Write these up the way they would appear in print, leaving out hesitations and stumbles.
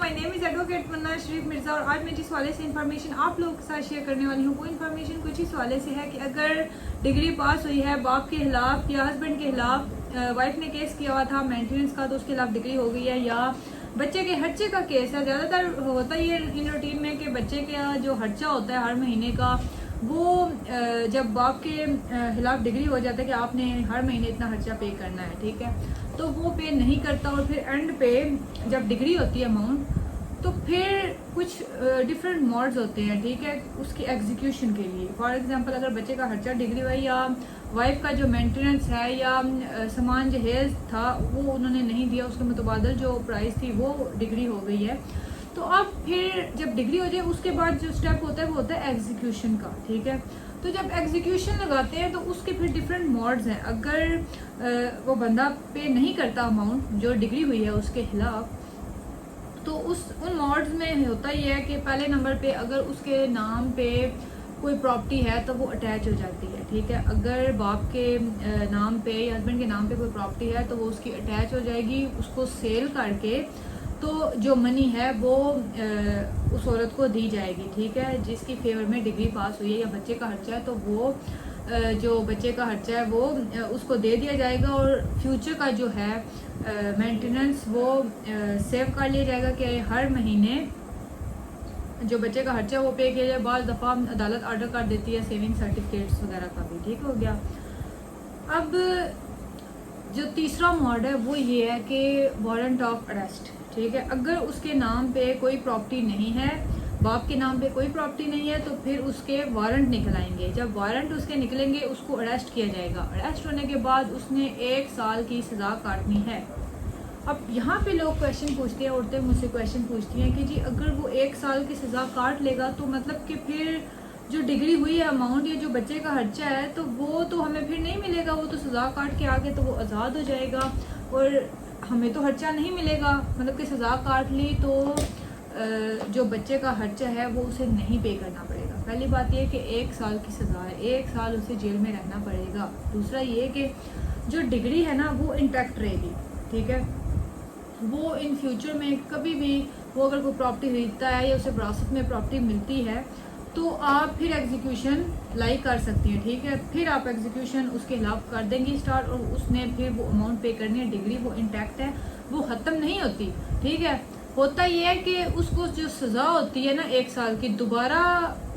My name is advocate Munna Sharif Mirza और आज मैं जिस वाले से इन्फॉर्मेशन आप लोगों के साथ शेयर करने वाली हूँ वो इन्फॉर्मेशन कुछ इस वाले से है कि अगर डिग्री पास हुई है बाप के खिलाफ या हस्बैंड के खिलाफ, वाइफ ने केस किया हुआ था मेंटेनेंस का तो उसके खिलाफ डिग्री हो गई है, या बच्चे के खर्चे का केस है। ज़्यादातर होता ही है इन रूटीन में कि बच्चे का जो खर्चा होता है हर महीने का वो जब बाप के खिलाफ डिग्री हो जाता है कि आपने हर महीने इतना खर्चा पे करना है, ठीक है, तो वो पे नहीं करता और फिर एंड पे जब डिग्री होती है अमाउंट तो फिर कुछ डिफरेंट मोड्स होते हैं, ठीक है, उसकी एग्जीक्यूशन के लिए। फॉर एग्जांपल अगर बच्चे का खर्चा डिग्री हुआ या वाइफ का जो मेंटेनेंस है या सामान जहेज था वो उन्होंने नहीं दिया, उसके मुतबादल जो प्राइस थी वो डिग्री हो गई है, तो अब फिर जब डिग्री हो जाए उसके बाद जो स्टेप होता है वो होता है एग्जीक्यूशन का, ठीक है। तो जब एग्जीक्यूशन लगाते हैं तो उसके फिर डिफरेंट मोड्स हैं। अगर वो बंदा पे नहीं करता अमाउंट जो डिग्री हुई है उसके खिलाफ, तो उन मोड्स में होता ही है कि पहले नंबर पे अगर उसके नाम पे कोई प्रॉपर्टी है तो वो अटैच हो जाती है, ठीक है। अगर बाप के नाम पे या हस्बैंड के नाम पे कोई प्रॉपर्टी है तो वो उसकी अटैच हो जाएगी, उसको सेल करके तो जो मनी है वो उस औरत को दी जाएगी, ठीक है, जिसकी फेवर में डिग्री पास हुई है या बच्चे का खर्चा है तो वो जो बच्चे का खर्चा है वो उसको दे दिया जाएगा और फ्यूचर का जो है मेंटेनेंस वो सेव कर लिया जाएगा कि हर महीने जो बच्चे का खर्चा है वो पे किया जाए। बाद दफ़ा अदालत ऑर्डर कर देती है सेविंग सर्टिफिकेट्स वगैरह का भी, ठीक हो गया। अब जो तीसरा मोड है वो ये है कि वारंट ऑफ अरेस्ट, ठीक है। अगर उसके नाम पे कोई प्रॉपर्टी नहीं है, बाप के नाम पे कोई प्रॉपर्टी नहीं है, तो फिर उसके वारंट निकल आएंगे। जब वारंट उसके निकलेंगे उसको अरेस्ट किया जाएगा। अरेस्ट होने के बाद उसने 1 साल की सज़ा काटनी है। अब यहाँ पे लोग क्वेश्चन पूछते हैं, औरतें मुझसे क्वेश्चन पूछती हैं कि जी अगर वो 1 साल की सज़ा काट लेगा तो मतलब कि फिर जो डिग्री हुई है अमाउंट या जो बच्चे का खर्चा है तो वो तो हमें फिर नहीं मिलेगा, वो तो सज़ा काट के आगे तो वो आज़ाद हो जाएगा और हमें तो खर्चा नहीं मिलेगा। मतलब कि सज़ा काट ली तो जो बच्चे का खर्चा है वो उसे नहीं पे करना पड़ेगा। पहली बात ये कि 1 साल की सज़ा है, 1 साल उसे जेल में रहना पड़ेगा। दूसरा ये कि जो डिग्री है ना वो इंटैक्ट रहेगी, ठीक है, वो इन फ्यूचर में कभी भी वो अगर कोई प्रॉपर्टी खरीदता है या उसे विरासत में प्रॉपर्टी मिलती है तो आप फिर एग्जीक्यूशन लाई कर सकती हैं, ठीक है। फिर आप एग्जीक्यूशन उसके खिलाफ कर देंगी स्टार्ट और उसने फिर वो अमाउंट पे करनी है। डिग्री वो इंटैक्ट है, वो ख़त्म नहीं होती, ठीक है। होता ये है कि उसको जो सज़ा होती है ना 1 साल की, दोबारा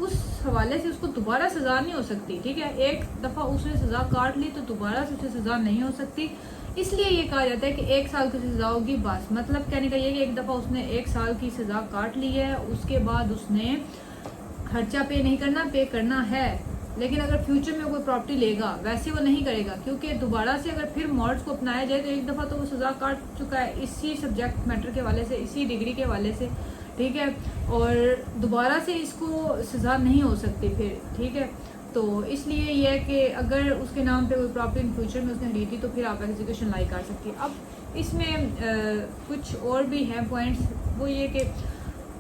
उस हवाले से उसको दोबारा सज़ा नहीं हो सकती, ठीक है। एक दफ़ा उसने सज़ा काट ली तो दोबारा से उसे सज़ा नहीं हो सकती। इसलिए ये कहा जाता है कि 1 साल की सज़ा होगी बस। मतलब कहने का ये कि एक दफ़ा उसने 1 साल की सज़ा काट ली है, उसके बाद उसने खर्चा पे नहीं करना, पे करना है। लेकिन अगर फ्यूचर में कोई प्रॉपर्टी लेगा वैसे वो नहीं करेगा, क्योंकि दोबारा से अगर फिर मॉड्स को अपनाया जाए तो एक दफ़ा तो वो सज़ा काट चुका है इसी सब्जेक्ट मैटर के वाले से, इसी डिग्री के वाले से, ठीक है, और दोबारा से इसको सज़ा नहीं हो सकती फिर, ठीक है। तो इसलिए ये है कि अगर उसके नाम पे कोई प्रॉपर्टी इन फ्यूचर में उसने खरीदी तो फिर आप एग्जीक्यूशन लाई कर सकती है। अब इसमें कुछ और भी हैं पॉइंट्स, वो ये कि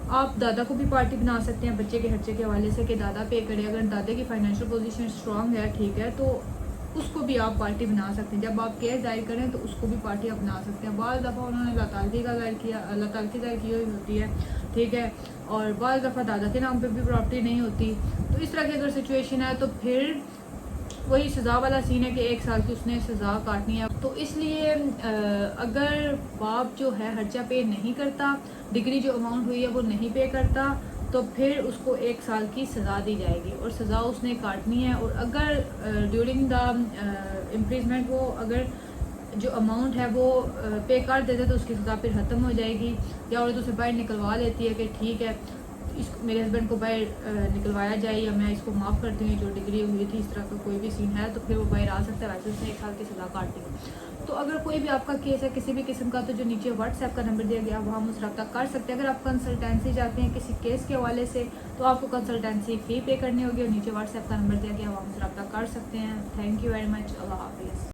आप दादा को भी पार्टी बना सकते हैं बच्चे के खर्चे के हवाले से कि दादा पे करे। अगर दादा की फाइनेंशियल पोजीशन स्ट्रांग है, ठीक है, तो उसको भी आप पार्टी बना सकते हैं। जब आप केस दायर करें तो उसको भी पार्टी आप बना सकते हैं। बाज़ दफ़ा उन्होंने लतालकी का दायर किया, लतालकी दायर की हुई होती है, ठीक है, और बाज़ दफ़ा दादा के नाम पे भी प्रॉपर्टी नहीं होती। तो इस तरह की अगर सिचुएशन है तो फिर वही सज़ा वाला सीन है कि 1 साल की उसने सज़ा काटनी है। तो इसलिए अगर बाप जो है खर्चा पे नहीं करता, डिग्री जो अमाउंट हुई है वो नहीं पे करता, तो फिर उसको 1 साल की सज़ा दी जाएगी और सज़ा उसने काटनी है। और अगर ड्यूरिंग द इम्प्रिजमेंट वो अगर जो अमाउंट है वो पे कर देते तो उसकी सज़ा फिर ख़त्म हो जाएगी। या औरत उसे बाहर निकलवा लेती है कि ठीक है इसको मेरे हस्बैंड को बाहर निकलवाया जाए या मैं इसको माफ़ करती हूँ, जो डिग्री हुई थी इस तरह का कोई भी सीन है तो फिर वो बाहर आ सकता है। वैसे उसने 1 साल की सज़ा काट दी। तो अगर कोई भी आपका केस है किसी भी किस्म का तो जो नीचे व्हाट्सएप का नंबर दिया गया वहाँ मुझसे रब्ता कर सकते हैं। अगर आप कंसल्टेंसी चाहते हैं किसी केस के हवाले से तो आपको कंसल्टेंसी फ़ी पे करनी होगी और नीचे व्हाट्सएप का नंबर दिया गया वहाँ मुझसे रब्ता कर सकते हैं। Thank you very much. अल्लाह हाफिज़।